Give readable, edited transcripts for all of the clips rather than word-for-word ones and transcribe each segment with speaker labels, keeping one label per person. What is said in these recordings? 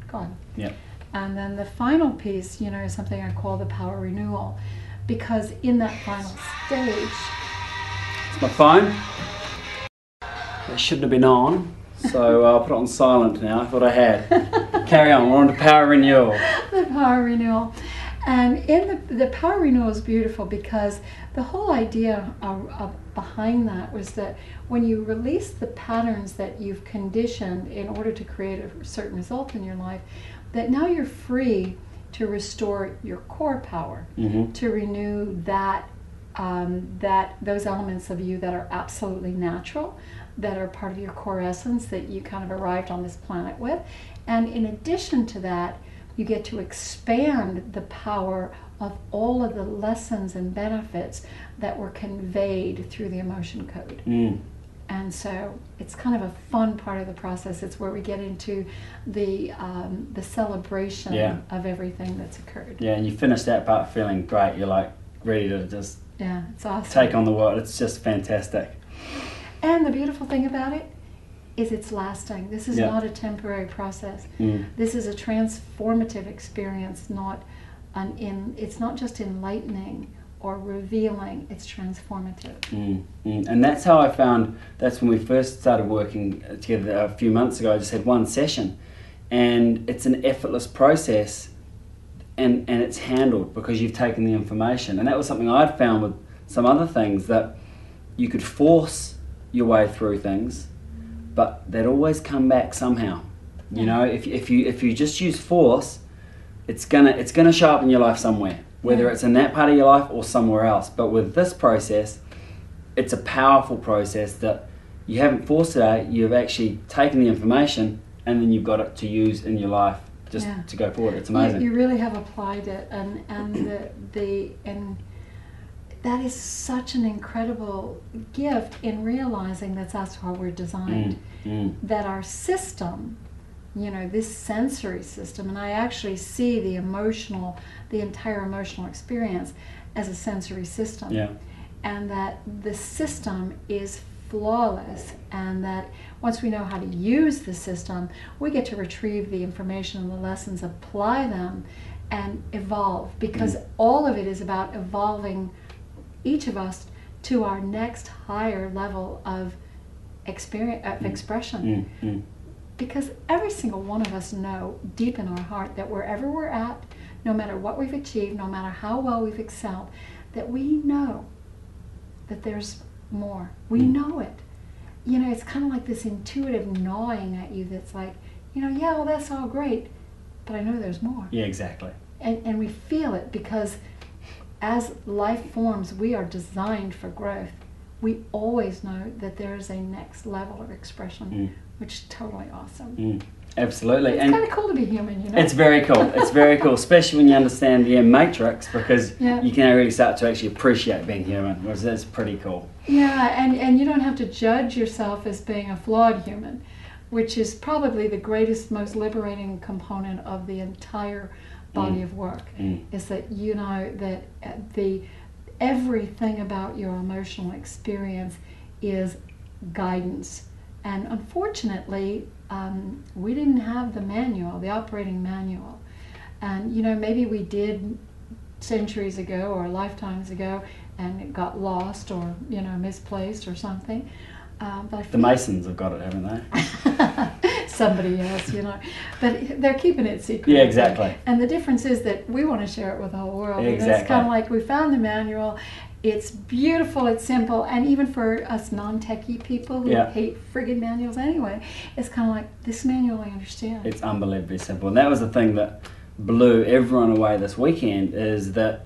Speaker 1: gone.
Speaker 2: Yeah.
Speaker 1: And then the final piece, you know, is something I call the power renewal, because in that final stage...
Speaker 2: It's my phone. It shouldn't have been on, so I'll put it on silent now. I thought I had. Carry on, we're on to power renewal.
Speaker 1: The power renewal. And in the power renewal is beautiful because the whole idea behind that was that when you release the patterns that you've conditioned in order to create a certain result in your life, that now you're free to restore your core power, to renew those elements of you that are absolutely natural, that are part of your core essence that you kind of arrived on this planet with. And in addition to that, you get to expand the power of all of the lessons and benefits that were conveyed through the emotion code. And so it's kind of a fun part of the process. It's where we get into the celebration of everything that's occurred.
Speaker 2: Yeah, and you finish that part feeling great. You're like ready to just
Speaker 1: it's awesome.
Speaker 2: Take on the world. It's just fantastic.
Speaker 1: And the beautiful thing about it is it's lasting. This is not a temporary process. This is a transformative experience, it's not just enlightening or revealing, it's transformative.
Speaker 2: And that's how I found, that's when we first started working together a few months ago. I just had one session, and it's an effortless process, and it's handled because you've taken the information. And that was something I'd found with some other things, that you could force your way through things, but they'd always come back somehow. You know, if you just use force, it's gonna show up in your life somewhere, whether it's in that part of your life or somewhere else. But with this process, it's a powerful process that you haven't forced it out. You've actually taken the information and then you've got it to use in your life just to go forward. It's amazing.
Speaker 1: You really have applied it, and that is such an incredible gift in realizing that's how we're designed. That our system, you know, this sensory system, and I actually see the entire emotional experience as a sensory system. And that the system is flawless, and that once we know how to use the system, we get to retrieve the information and the lessons, apply them, and evolve, because all of it is about evolving each of us to our next higher level of expression. Because every single one of us know deep in our heart that wherever we're at, no matter what we've achieved, no matter how well we've excelled, that we know that there's more. We know it. You know, it's kind of like this intuitive gnawing at you that's like, you know, yeah, well, that's all great, but I know there's more.
Speaker 2: Yeah, exactly.
Speaker 1: And we feel it because as life forms, we are designed for growth. We always know that there is a next level of expression, which is totally awesome.
Speaker 2: Absolutely.
Speaker 1: It's kind of cool to be human, you know?
Speaker 2: It's very cool. It's very cool, especially when you understand the emMatrix, because you can really start to actually appreciate being human, which is pretty cool.
Speaker 1: Yeah, and you don't have to judge yourself as being a flawed human, which is probably the greatest, most liberating component of the entire body of work, is that you know that everything about your emotional experience is guidance. And unfortunately, we didn't have the manual, the operating manual. And you know, maybe we did centuries ago or lifetimes ago, and it got lost or, you know, misplaced or something. But
Speaker 2: the Masons have got it, haven't they?
Speaker 1: Somebody else, you know. But they're keeping it secret.
Speaker 2: Yeah, exactly.
Speaker 1: And the difference is that we want to share it with the whole world.
Speaker 2: Exactly.
Speaker 1: It's kind of like we found the manual. It's beautiful, it's simple, and even for us non-techie people who hate friggin' manuals anyway, it's kind of like, this manual I understand.
Speaker 2: It's unbelievably simple. And that was the thing that blew everyone away this weekend, is that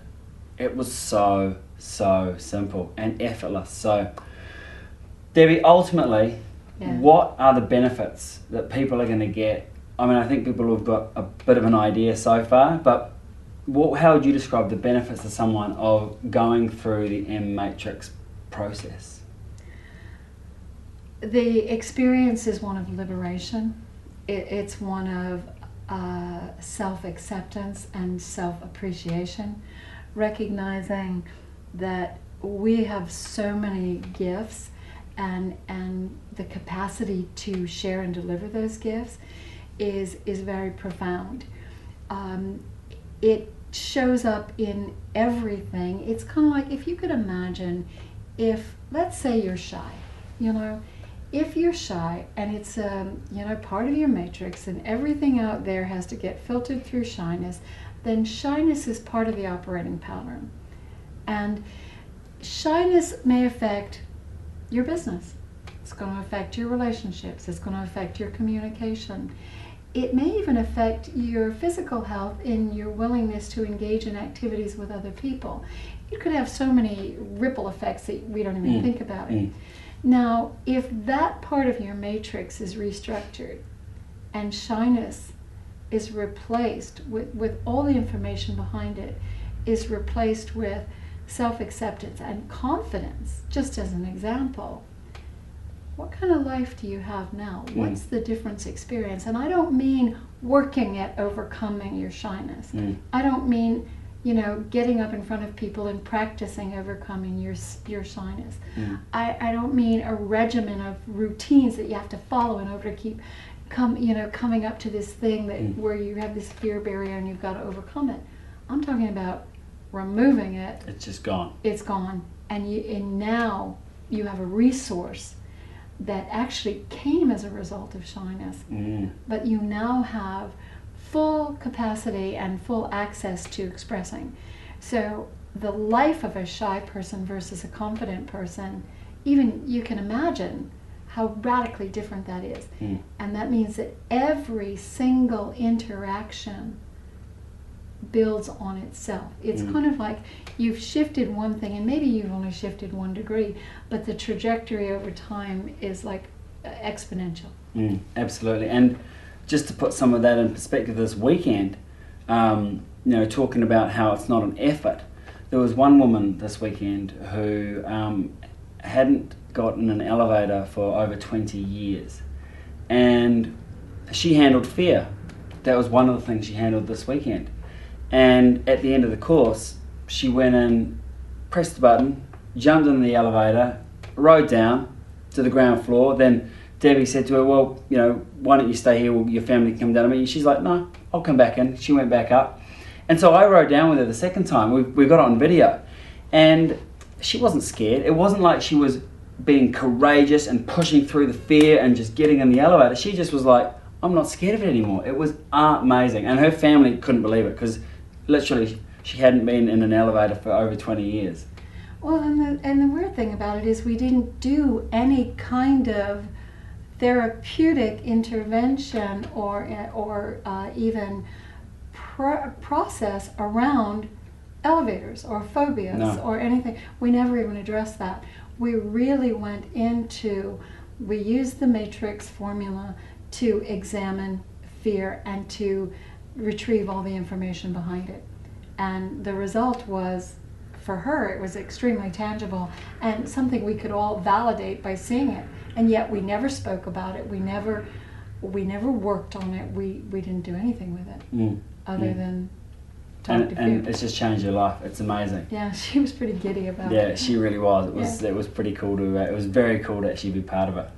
Speaker 2: it was so simple and effortless. So, Debbie, ultimately, what are the benefits that people are going to get? I mean, I think people have got a bit of an idea so far, but how would you describe the benefits to someone of going through the emMatrix process?
Speaker 1: The experience is one of liberation. It's one of self-acceptance and self-appreciation, recognizing that we have so many gifts and the capacity to share and deliver those gifts. is very profound. It shows up in everything. It's kind of like, if you could imagine, if, let's say you're shy, you know, if you're shy and it's you know, part of your matrix and everything out there has to get filtered through shyness, then shyness is part of the operating pattern. And shyness may affect your business. It's going to affect your relationships. It's going to affect your communication. It may even affect your physical health in your willingness to engage in activities with other people. It could have so many ripple effects that we don't even think about it. Now, if that part of your matrix is restructured and shyness is replaced with all the information behind it, is replaced with self-acceptance and confidence, just as an example, what kind of life do you have now? What's the difference experience? And I don't mean working at overcoming your shyness. I don't mean, you know, getting up in front of people and practicing overcoming your shyness. I don't mean a regimen of routines that you have to follow in order to keep coming up to this thing that where you have this fear barrier and you've got to overcome it. I'm talking about removing it.
Speaker 2: It's just gone.
Speaker 1: It's gone. And now you have a resource that actually came as a result of shyness. But you now have full capacity and full access to expressing. So the life of a shy person versus a confident person, even you can imagine how radically different that is. And that means that every single interaction builds on itself. It's kind of like you've shifted one thing, and maybe you've only shifted 1 degree, but the trajectory over time is like exponential.
Speaker 2: Absolutely. And just to put some of that in perspective, this weekend, you know, talking about how it's not an effort, there was one woman this weekend who hadn't gotten an elevator for over 20 years, and she handled fear. That was one of the things she handled this weekend. And at the end of the course, she went in, pressed the button, jumped in the elevator, rode down to the ground floor. Then Debbie said to her, well, you know, why don't you stay here? Well, your family can come down to me. She's like, no, I'll come back in. She went back up. And so I rode down with her the second time. We got it on video. And she wasn't scared. It wasn't like she was being courageous and pushing through the fear and just getting in the elevator. She just was like, I'm not scared of it anymore. It was amazing. And her family couldn't believe it because literally she hadn't been in an elevator for over 20 years.
Speaker 1: Well, and the weird thing about it is we didn't do any kind of therapeutic intervention or even process around elevators or phobias or anything. We never even addressed that. We really went into, we used the matrix formula to examine fear and to retrieve all the information behind it. And the result was, for her, it was extremely tangible and something we could all validate by seeing it. And yet we never spoke about it. We never worked on it. We didn't do anything with it other than talk to fear.
Speaker 2: And it's just changed her life. It's amazing.
Speaker 1: Yeah, she was pretty giddy about it.
Speaker 2: Yeah, she really was. It was pretty cool to. It was very cool to actually be part of it.